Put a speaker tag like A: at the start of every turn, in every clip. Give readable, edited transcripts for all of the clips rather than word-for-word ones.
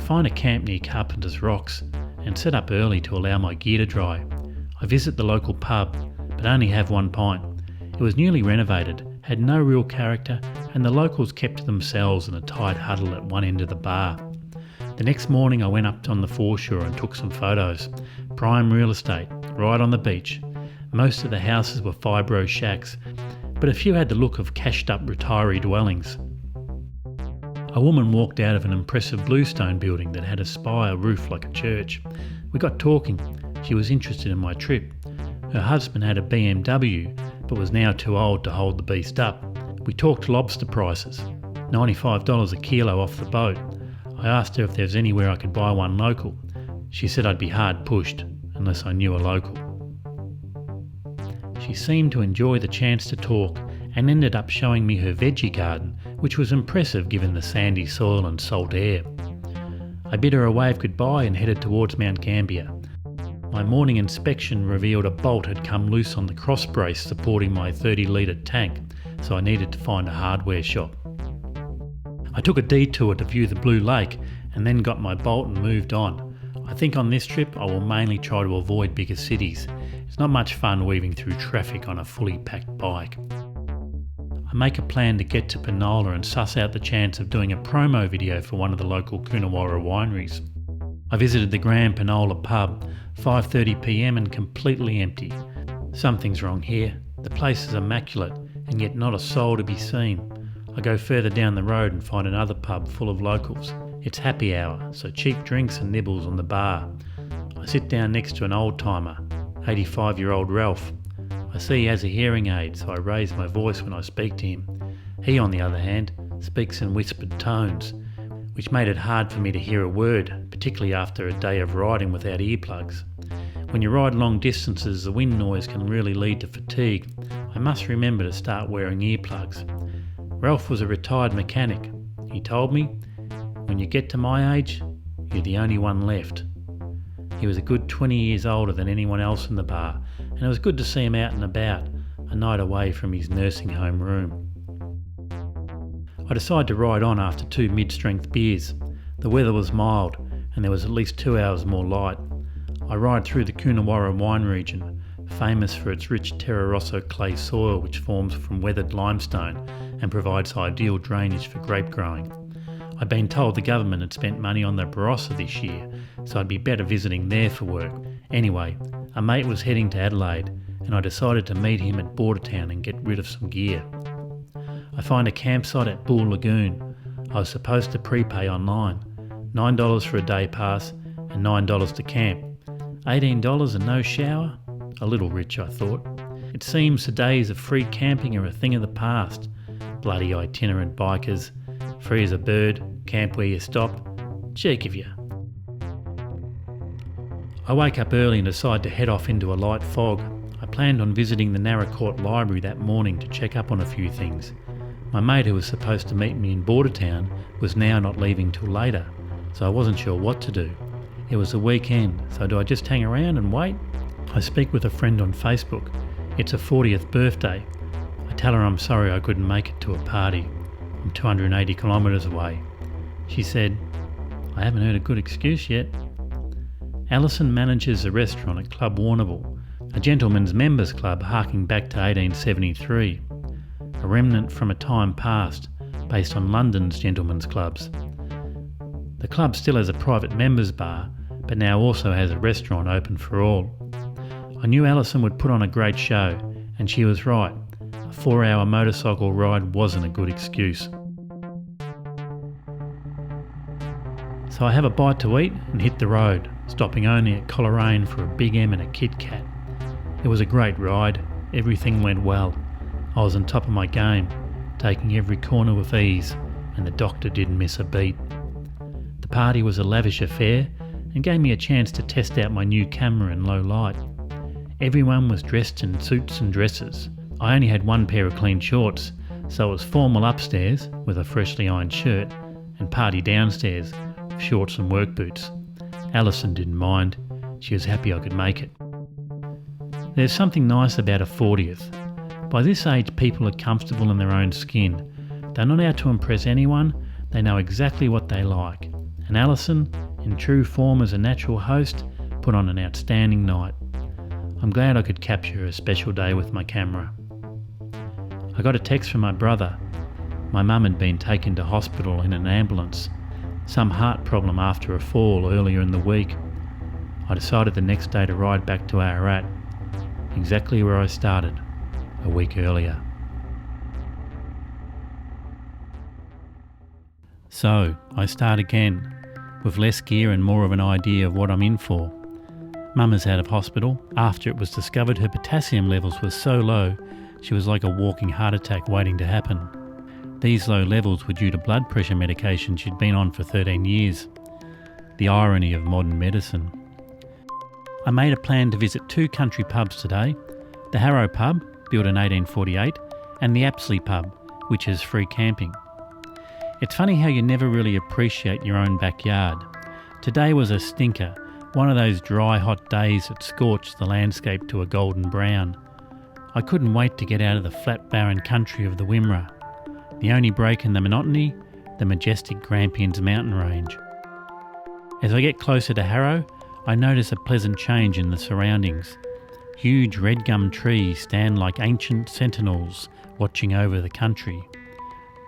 A: find a camp near Carpenter's Rocks and set up early to allow my gear to dry. I visit the local pub, but only have one pint. It was newly renovated, had no real character, and the locals kept to themselves in a tight huddle at one end of the bar. The next morning I went up on the foreshore and took some photos. Prime real estate, right on the beach. Most of the houses were fibro shacks, but a few had the look of cashed-up retiree dwellings. A woman walked out of an impressive bluestone building that had a spire roof like a church. We got talking. She was interested in my trip. Her husband had a BMW, but was now too old to hold the beast up. We talked lobster prices, $95 a kilo off the boat. I asked her if there was anywhere I could buy one local. She said I'd be hard pushed unless I knew a local. She seemed to enjoy the chance to talk and ended up showing me her veggie garden, which was impressive given the sandy soil and salt air. I bid her a wave goodbye and headed towards Mount Gambier. My morning inspection revealed a bolt had come loose on the cross brace supporting my 30-litre tank, so I needed to find a hardware shop. I took a detour to view the Blue Lake and then got my bolt and moved on. I think on this trip I will mainly try to avoid bigger cities. It's not much fun weaving through traffic on a fully packed bike. I make a plan to get to Penola and suss out the chance of doing a promo video for one of the local Coonawarra wineries. I visited the Grand Penola pub, 5:30pm and completely empty. Something's wrong here. The place is immaculate and yet not a soul to be seen. I go further down the road and find another pub full of locals. It's happy hour, so cheap drinks and nibbles on the bar. I sit down next to an old-timer, 85-year-old Ralph. I see he has a hearing aid, so I raise my voice when I speak to him. He, on the other hand, speaks in whispered tones, which made it hard for me to hear a word, particularly after a day of riding without earplugs. When you ride long distances, the wind noise can really lead to fatigue. I must remember to start wearing earplugs. Ralph was a retired mechanic. He told me, "When you get to my age, you're the only one left." He was a good 20 years older than anyone else in the bar, and it was good to see him out and about, a night away from his nursing home room. I decided to ride on after 2 mid-strength beers. The weather was mild, and there was at least 2 hours more light. I ride through the Coonawarra wine region, famous for its rich Terra Rosso clay soil which forms from weathered limestone and provides ideal drainage for grape growing. I'd been told the government had spent money on the Barossa this year, so I'd be better visiting there for work. Anyway, a mate was heading to Adelaide, and I decided to meet him at Bordertown and get rid of some gear. I find a campsite at Bull Lagoon. I was supposed to prepay online, $9 for a day pass and $9 to camp. $18 and no shower? A little rich, I thought. It seems the days of free camping are a thing of the past. Bloody itinerant bikers, free as a bird, camp where you stop. Cheek of you. I wake up early and decide to head off into a light fog. I planned on visiting the Narracourt Library that morning to check up on a few things. My mate who was supposed to meet me in Bordertown was now not leaving till later, so I wasn't sure what to do. It was a weekend, so do I just hang around and wait? I speak with a friend on Facebook. It's her 40th birthday. I tell her I'm sorry I couldn't make it to a party. I'm 280 kilometres away. She said, "I haven't heard a good excuse yet." Alison manages a restaurant at Club Warrnambool, a gentlemen's members club harking back to 1873, a remnant from a time past, based on London's gentlemen's clubs. The club still has a private members bar, but now also has a restaurant open for all. I knew Alison would put on a great show, and she was right. A 4-hour motorcycle ride wasn't a good excuse. So I have a bite to eat and hit the road, stopping only at Coleraine for a Big M and a Kit Kat. It was a great ride. Everything went well. I was on top of my game, taking every corner with ease, and the doctor didn't miss a beat. The party was a lavish affair and gave me a chance to test out my new camera in low light. Everyone was dressed in suits and dresses. I only had one pair of clean shorts, so it was formal upstairs with a freshly ironed shirt and party downstairs with shorts and work boots. Alison didn't mind. She was happy I could make it. There's something nice about a 40th. By this age, people are comfortable in their own skin. They're not out to impress anyone. They know exactly what they like. and Alison, in true form as a natural host, put on an outstanding night. I'm glad I could capture a special day with my camera. I got a text from my brother. My mum had been taken to hospital in an ambulance, some heart problem after a fall earlier in the week. I decided the next day to ride back to Ararat, exactly where I started a week earlier. So, I start again, with less gear and more of an idea of what I'm in for. Mum is out of hospital after it was discovered her potassium levels were so low she was like a walking heart attack waiting to happen. These low levels were due to blood pressure medication she'd been on for 13 years. The irony of modern medicine. I made a plan to visit 2 country pubs today, the Harrow pub, built in 1848, and the Apsley pub, which is free camping. It's funny how you never really appreciate your own backyard. Today was a stinker, one of those dry, hot days that scorched the landscape to a golden brown. I couldn't wait to get out of the flat, barren country of the Wimmera. The only break in the monotony, the majestic Grampians mountain range. As I get closer to Harrow, I notice a pleasant change in the surroundings. Huge red gum trees stand like ancient sentinels watching over the country.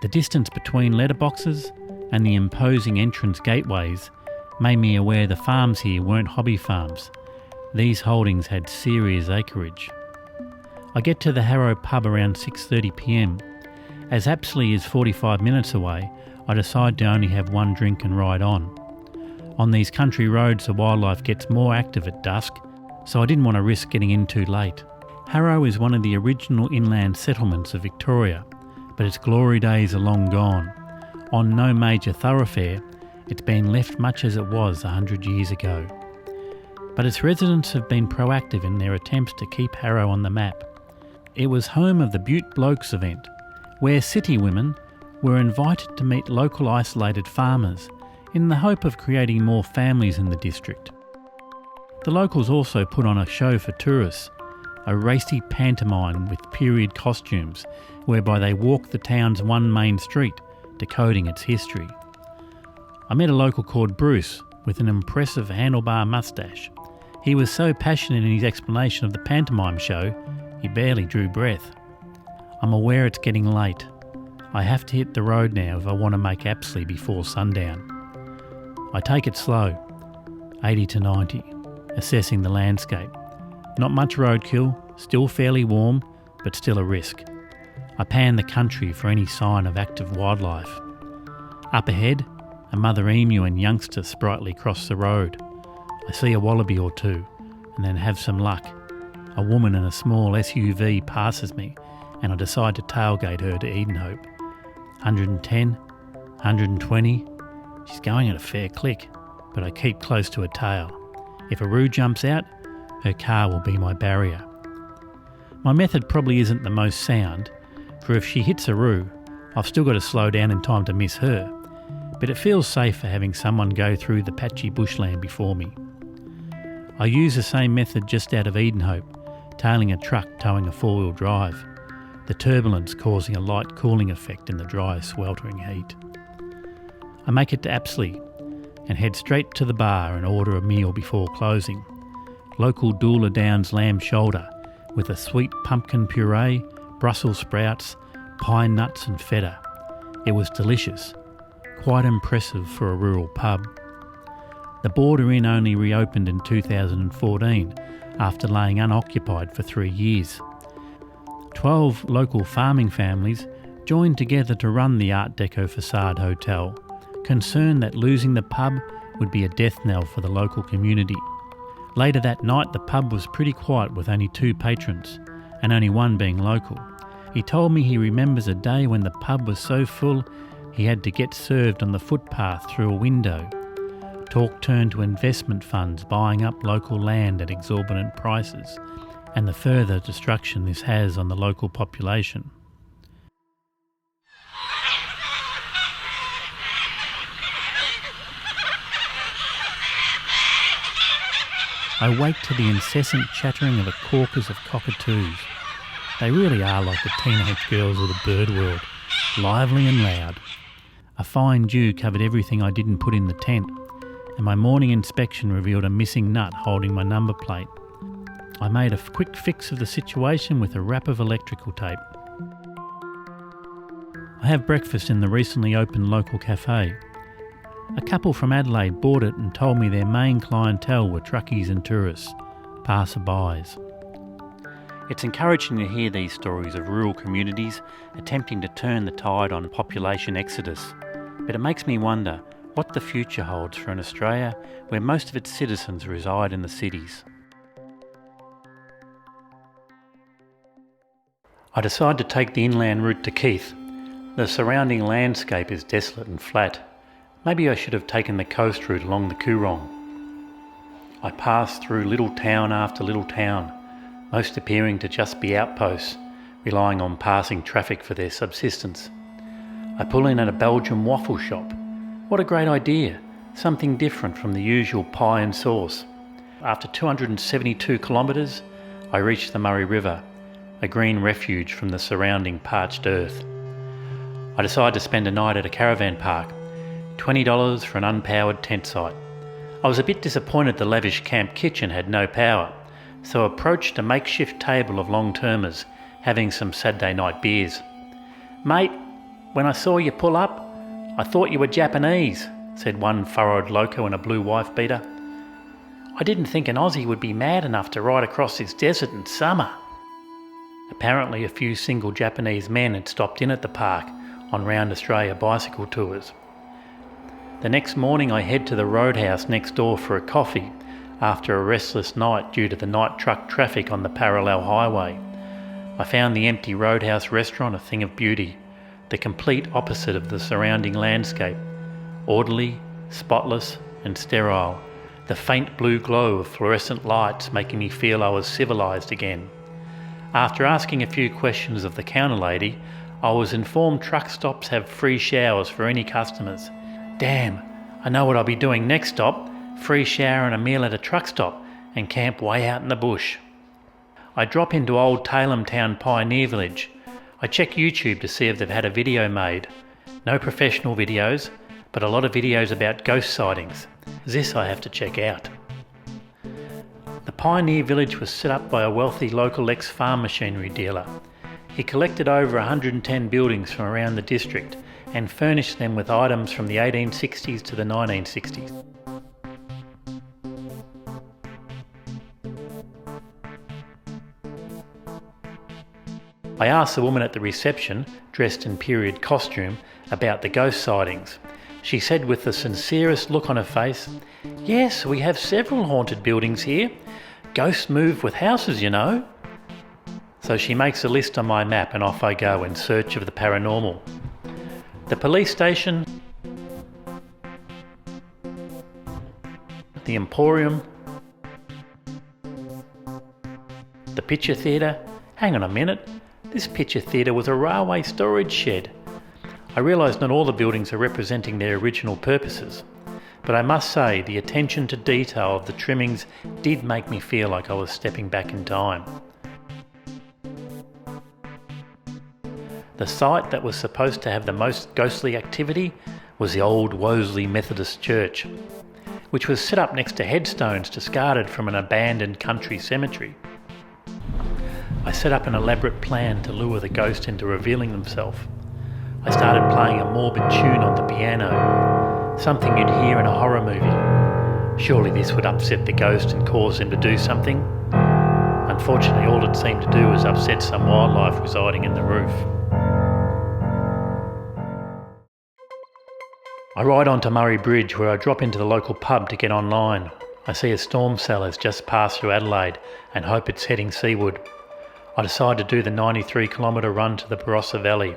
A: The distance between letterboxes and the imposing entrance gateways made me aware the farms here weren't hobby farms. These holdings had serious acreage. I get to the Harrow pub around 6:30 p.m. As Apsley is 45 minutes away, I decide to only have one drink and ride on. On these country roads, the wildlife gets more active at dusk, so I didn't want to risk getting in too late. Harrow is one of the original inland settlements of Victoria, but its glory days are long gone. On no major thoroughfare, it's been left much as it was 100 years ago. But its residents have been proactive in their attempts to keep Harrow on the map. It was home of the Butte Blokes event, where city women were invited to meet local isolated farmers in the hope of creating more families in the district. The locals also put on a show for tourists, a racy pantomime with period costumes whereby they walk the town's one main street, decoding its history. I met a local called Bruce with an impressive handlebar moustache. He was so passionate in his explanation of the pantomime show, he barely drew breath. I'm aware it's getting late. I have to hit the road now if I want to make Apsley before sundown. I take it slow, 80 to 90, assessing the landscape. Not much roadkill, still fairly warm, but still a risk. I pan the country for any sign of active wildlife. Up ahead, a mother emu and youngster sprightly cross the road. I see a wallaby or two, and then have some luck. A woman in a small SUV passes me, and I decide to tailgate her to Edenhope. 110, 120. She's going at a fair click, but I keep close to her tail. If a roo jumps out, her car will be my barrier. My method probably isn't the most sound, for if she hits a roo, I've still got to slow down in time to miss her, but it feels safer having someone go through the patchy bushland before me. I use the same method just out of Edenhope, tailing a truck towing a 4-wheel drive, the turbulence causing a light cooling effect in the dry, sweltering heat. I make it to Apsley and head straight to the bar and order a meal before closing. Local Doola Downs lamb shoulder with a sweet pumpkin puree, Brussels sprouts, pine nuts and feta. It was delicious, quite impressive for a rural pub. The Border Inn only reopened in 2014 after laying unoccupied for 3 years. 12 local farming families joined together to run the Art Deco facade hotel, concerned that losing the pub would be a death knell for the local community. Later that night the pub was pretty quiet with only 2 patrons, and only one being local. He told me he remembers a day when the pub was so full he had to get served on the footpath through a window. Talk turned to investment funds buying up local land at exorbitant prices, and the further destruction this has on the local population. I wake to the incessant chattering of a caucus of cockatoos. They really are like the teenage girls of the bird world, lively and loud. A fine dew covered everything I didn't put in the tent, and my morning inspection revealed a missing nut holding my number plate. I made a quick fix of the situation with a wrap of electrical tape. I have breakfast in the recently opened local cafe. A couple from Adelaide bought it and told me their main clientele were truckies and tourists, passerbys. It's encouraging to hear these stories of rural communities attempting to turn the tide on population exodus, but it makes me wonder what the future holds for an Australia where most of its citizens reside in the cities. I decide to take the inland route to Keith. The surrounding landscape is desolate and flat. Maybe I should have taken the coast route along the Coorong. I pass through little town after little town, most appearing to just be outposts, relying on passing traffic for their subsistence. I pull in at a Belgian waffle shop. What a great idea, something different from the usual pie and sauce. After 272 kilometres, I reach the Murray River, a green refuge from the surrounding parched earth. I decide to spend a night at a caravan park, $20 for an unpowered tent site. I was a bit disappointed the lavish camp kitchen had no power, so approached a makeshift table of long-termers, having some Saturday night beers. "Mate, when I saw you pull up, I thought you were Japanese," said one furrowed loco in a blue wife beater. "I didn't think an Aussie would be mad enough to ride across this desert in summer." Apparently a few single Japanese men had stopped in at the park on round Australia bicycle tours. The next morning I head to the roadhouse next door for a coffee after a restless night due to the night truck traffic on the parallel highway. I found the empty roadhouse restaurant a thing of beauty, the complete opposite of the surrounding landscape, orderly, spotless and sterile, the faint blue glow of fluorescent lights making me feel I was civilised again. After asking a few questions of the counter lady, I was informed truck stops have free showers for any customers. Damn, I know what I'll be doing next stop, free shower and a meal at a truck stop and camp way out in the bush. I drop into Old Tailem Town Pioneer Village. I check YouTube to see if they've had a video made. No professional videos, but a lot of videos about ghost sightings. This I have to check out. The Pioneer Village was set up by a wealthy local ex-farm machinery dealer. He collected over 110 buildings from around the district and furnished them with items from the 1860s to the 1960s. I asked the woman at the reception, dressed in period costume, about the ghost sightings. She said with the sincerest look on her face, "Yes, we have several haunted buildings here. Ghosts move with houses, you know." So she makes a list on my map and off I go in search of the paranormal. The police station, the Emporium, the picture theatre. Hang on a minute, this picture theatre was a railway storage shed. I realise not all the buildings are representing their original purposes, but I must say the attention to detail of the trimmings did make me feel like I was stepping back in time. The site that was supposed to have the most ghostly activity was the old Woseley Methodist Church, which was set up next to headstones discarded from an abandoned country cemetery. I set up an elaborate plan to lure the ghost into revealing themselves. I started playing a morbid tune on the piano, something you'd hear in a horror movie. Surely this would upset the ghost and cause him to do something. Unfortunately, all it seemed to do was upset some wildlife residing in the roof. I ride onto Murray Bridge where I drop into the local pub to get online. I see a storm cell has just passed through Adelaide and hope it's heading seaward. I decide to do the 93-kilometre run to the Barossa Valley.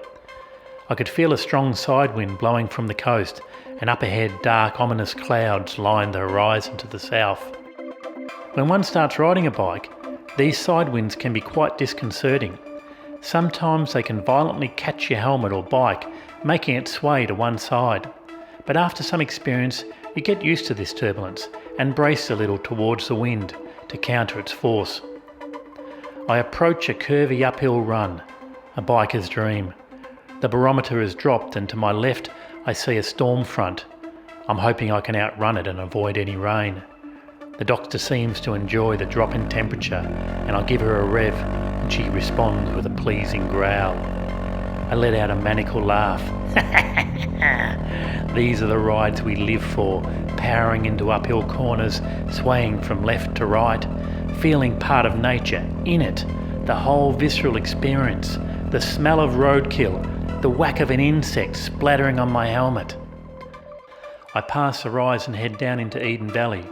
A: I could feel a strong side wind blowing from the coast, and up ahead dark ominous clouds lined the horizon to the south. When one starts riding a bike, these side winds can be quite disconcerting. Sometimes they can violently catch your helmet or bike, making it sway to one side. But after some experience, you get used to this turbulence and brace a little towards the wind to counter its force. I approach a curvy uphill run, a biker's dream. The barometer has dropped and to my left I see a storm front. I'm hoping I can outrun it and avoid any rain. The doctor seems to enjoy the drop in temperature, and I give her a rev and she responds with a pleasing growl. I let out a maniacal laugh. These are the rides we live for, powering into uphill corners, swaying from left to right, feeling part of nature, in it, the whole visceral experience, the smell of roadkill, the whack of an insect splattering on my helmet. I pass the rise and head down into Eden Valley.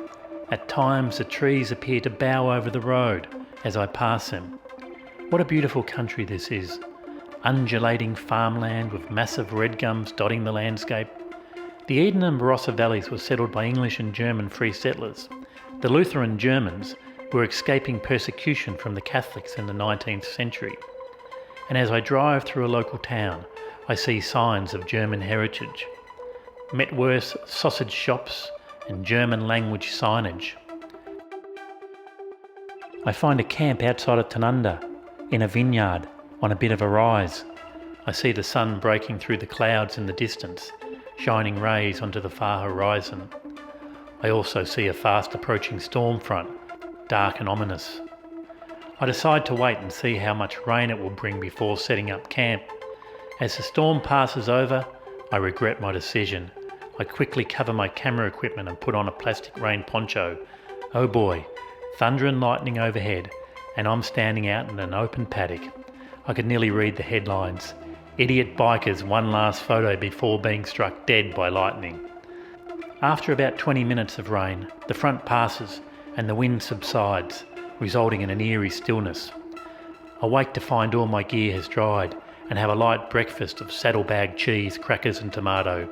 A: At times the trees appear to bow over the road as I pass them. What a beautiful country this is. Undulating farmland with massive red gums dotting the landscape. The Eden and Barossa valleys were settled by English and German free settlers. The Lutheran Germans were escaping persecution from the Catholics in the 19th century. And as I drive through a local town, I see signs of German heritage. Metwurst sausage shops and German language signage. I find a camp outside of Ananda, in a vineyard, on a bit of a rise. I see the sun breaking through the clouds in the distance, shining rays onto the far horizon. I also see a fast approaching storm front, dark and ominous. I decide to wait and see how much rain it will bring before setting up camp. As the storm passes over, I regret my decision. I quickly cover my camera equipment and put on a plastic rain poncho. Oh boy, thunder and lightning overhead, and I'm standing out in an open paddock. I could nearly read the headlines. Idiot bikers, one last photo before being struck dead by lightning. After about 20 minutes of rain, the front passes and the wind subsides, resulting in an eerie stillness. I wake to find all my gear has dried and have a light breakfast of saddlebag cheese, crackers and tomato.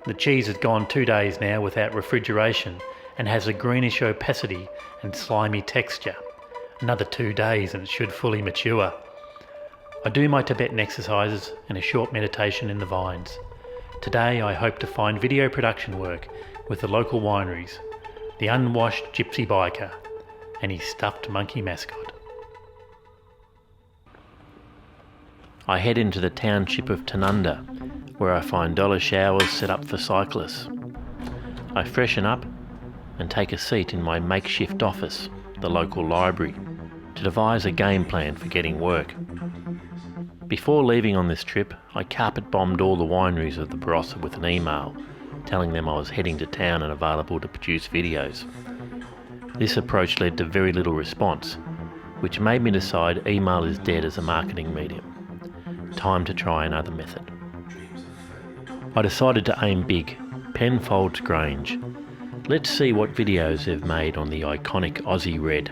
A: The cheese has gone 2 days now without refrigeration and has a greenish opacity and slimy texture. Another 2 days and it should fully mature. I do my Tibetan exercises and a short meditation in the vines. Today I hope to find video production work with the local wineries, the unwashed gypsy biker and his stuffed monkey mascot. I head into the township of Tanunda, where I find dollar showers set up for cyclists. I freshen up and take a seat in my makeshift office, the local library, to devise a game plan for getting work. Before leaving on this trip, I carpet bombed all the wineries of the Barossa with an email, telling them I was heading to town and available to produce videos. This approach led to very little response, which made me decide email is dead as a marketing medium. Time to try another method. I decided to aim big, Penfolds Grange. Let's see what videos they've made on the iconic Aussie Red.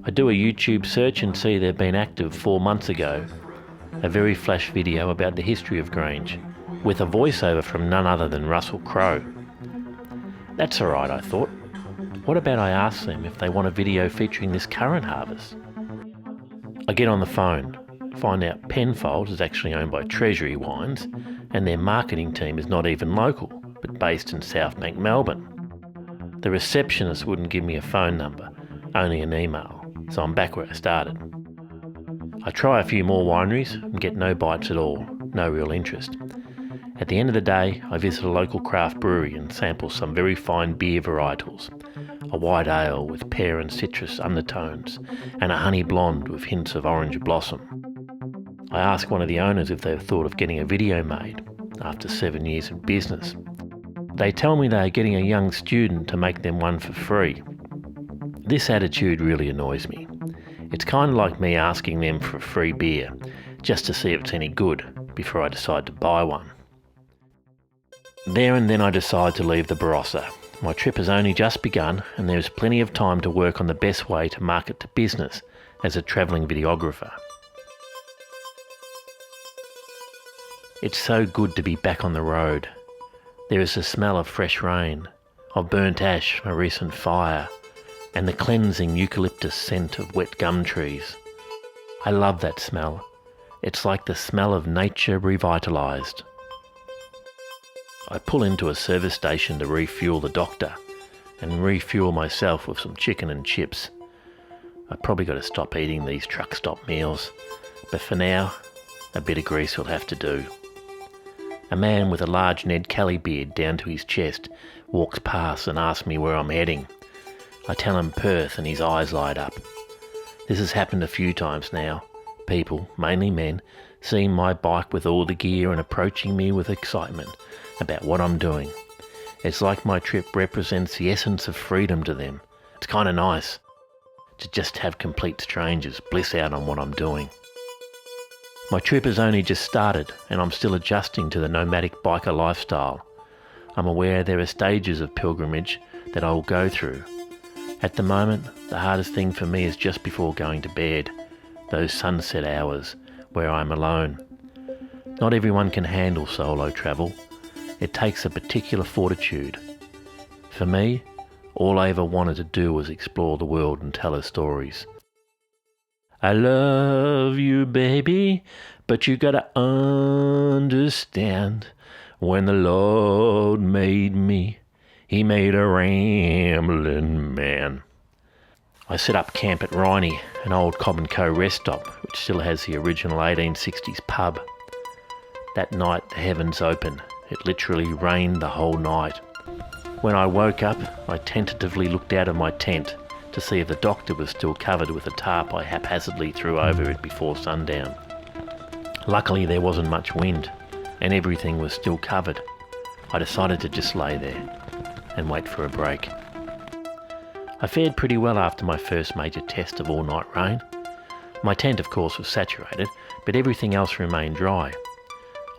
A: I do a YouTube search and see they've been active 4 months ago. A very flash video about the history of Grange, with a voiceover from none other than Russell Crowe. That's alright, I thought. What about I ask them if they want a video featuring this current harvest? I get on the phone, find out Penfolds is actually owned by Treasury Wines, and their marketing team is not even local, but based in Southbank, Melbourne. The receptionist wouldn't give me a phone number, only an email, so I'm back where I started. I try a few more wineries and get no bites at all, no real interest. At the end of the day, I visit a local craft brewery and sample some very fine beer varietals, a white ale with pear and citrus undertones, and a honey blonde with hints of orange blossom. I ask one of the owners if they've thought of getting a video made after 7 years of business. They tell me they are getting a young student to make them one for free. This attitude really annoys me. It's kind of like me asking them for a free beer, just to see if it's any good, before I decide to buy one. There and then I decide to leave the Barossa. My trip has only just begun and there is plenty of time to work on the best way to market to business as a travelling videographer. It's so good to be back on the road. There is the smell of fresh rain, of burnt ash from a recent fire, and the cleansing eucalyptus scent of wet gum trees. I love that smell. It's like the smell of nature revitalised. I pull into a service station to refuel the doctor and refuel myself with some chicken and chips. I've probably got to stop eating these truck stop meals, but for now, a bit of grease will have to do.
B: A man with a large Ned Kelly beard down to his chest walks past and asks me where I'm heading. I tell him Perth and his eyes light up. This has happened a few times now. People, mainly men, seeing my bike with all the gear and approaching me with excitement about what I'm doing. It's like my trip represents the essence of freedom to them. It's kind of nice to just have complete strangers bliss out on what I'm doing. My trip has only just started and I'm still adjusting to the nomadic biker lifestyle. I'm aware there are stages of pilgrimage that I will go through. At the moment, the hardest thing for me is just before going to bed, those sunset hours where I'm alone. Not everyone can handle solo travel. It takes a particular fortitude. For me, all I ever wanted to do was explore the world and tell her stories. I love you, baby, but you gotta understand, when the Lord made me, He made a rambling man. I set up camp at Riney, an old Cobb & Co rest stop, which still has the original 1860s pub. That night the heavens opened. It literally rained the whole night. When I woke up, I tentatively looked out of my tent to see if the doctor was still covered with a tarp I haphazardly threw over it before sundown. Luckily there wasn't much wind, and everything was still covered. I decided to just lay there and wait for a break. I fared pretty well after my first major test of all-night rain. My tent, of course, was saturated, but everything else remained dry.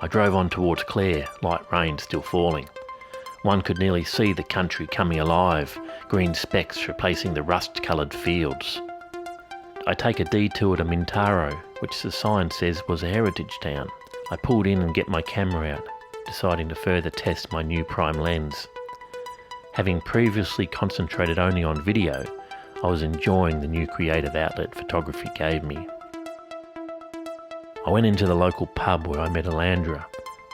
B: I drove on towards Clare, light rain still falling. One could nearly see the country coming alive, green specks replacing the rust-coloured fields. I take a detour to Mintaro, which the sign says was a heritage town. I pulled in and get my camera out, deciding to further test my new prime lens. Having previously concentrated only on video, I was enjoying the new creative outlet photography gave me. I went into the local pub where I met Alandra,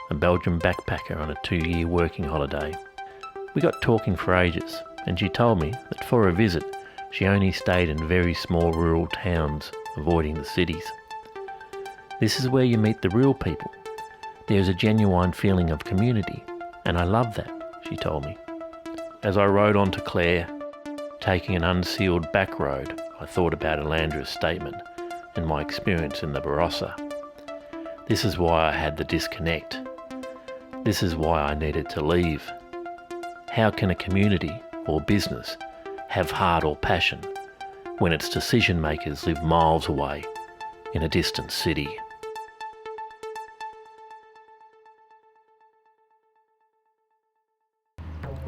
B: a Belgian backpacker on a 2-year working holiday. We got talking for ages, and she told me that for a visit she only stayed in very small rural towns, avoiding the cities. This is where you meet the real people. There's a genuine feeling of community, and I love that, she told me. As I rode on to Clare, taking an unsealed back road, I thought about Alandra's statement and my experience in the Barossa. This is why I had the disconnect. This is why I needed to leave. How can a community or business have heart or passion when its decision makers live miles away in a distant city?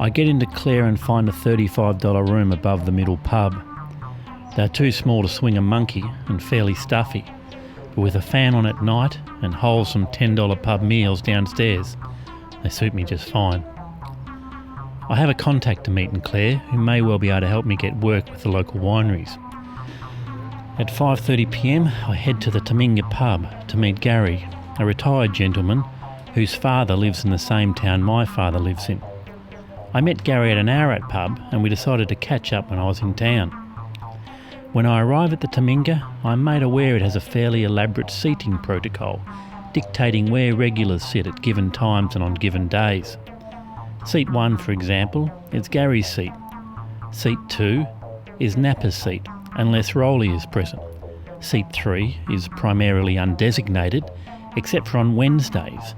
A: I get into Clare and find a $35 room above the middle pub. They're too small to swing a monkey and fairly stuffy, but with a fan on at night and wholesome $10 pub meals downstairs, they suit me just fine. I have a contact to meet in Clare who may well be able to help me get work with the local wineries. At 5:30 p.m, I head to the Taminga pub to meet Gary, a retired gentleman whose father lives in the same town my father lives in. I met Gary at an Ararat pub and we decided to catch up when I was in town. When I arrive at the Taminga, I'm made aware it has a fairly elaborate seating protocol, dictating where regulars sit at given times and on given days. Seat 1, for example, is Gary's seat. Seat 2 is Nappa's seat, unless Rowley is present. Seat 3 is primarily undesignated, except for on Wednesdays,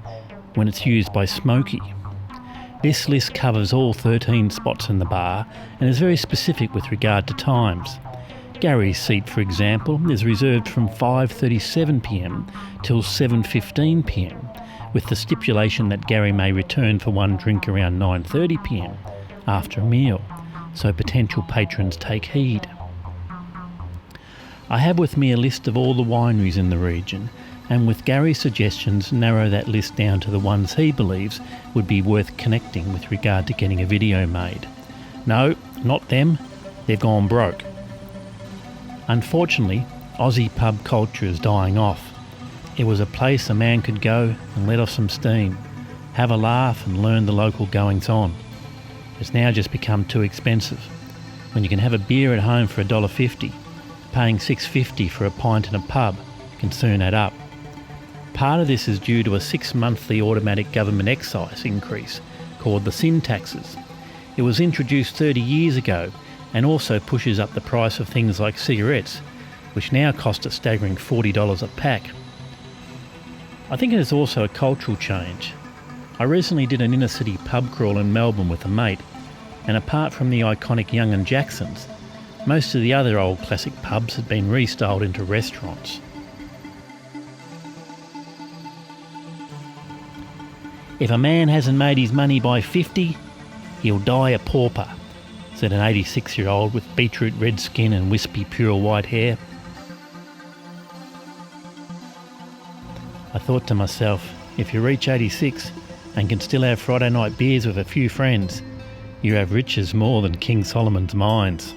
A: when it's used by Smokey. This list covers all 13 spots in the bar and is very specific with regard to times. Gary's seat, for example, is reserved from 5:37 p.m. till 7:15 p.m, with the stipulation that Gary may return for one drink around 9:30 p.m, after a meal, so potential patrons take heed. I have with me a list of all the wineries in the region, and with Gary's suggestions narrow that list down to the ones he believes would be worth connecting with regard to getting a video made. No, not them, they've gone broke. Unfortunately, Aussie pub culture is dying off. It was a place a man could go and let off some steam, have a laugh and learn the local goings-on. It's now just become too expensive. When you can have a beer at home for $1.50, paying $6.50 for a pint in a pub can soon add up. Part of this is due to a 6-monthly automatic government excise increase called the sin taxes. It was introduced 30 years ago and also pushes up the price of things like cigarettes, which now cost a staggering $40 a pack. I think it is also a cultural change. I recently did an inner city pub crawl in Melbourne with a mate, and apart from the iconic Young and Jacksons, most of the other old classic pubs had been restyled into restaurants. If a man hasn't made his money by 50, he'll die a pauper, said an 86-year-old with beetroot red skin and wispy pure white hair. I thought to myself, if you reach 86 and can still have Friday night beers with a few friends, you have riches more than King Solomon's mines.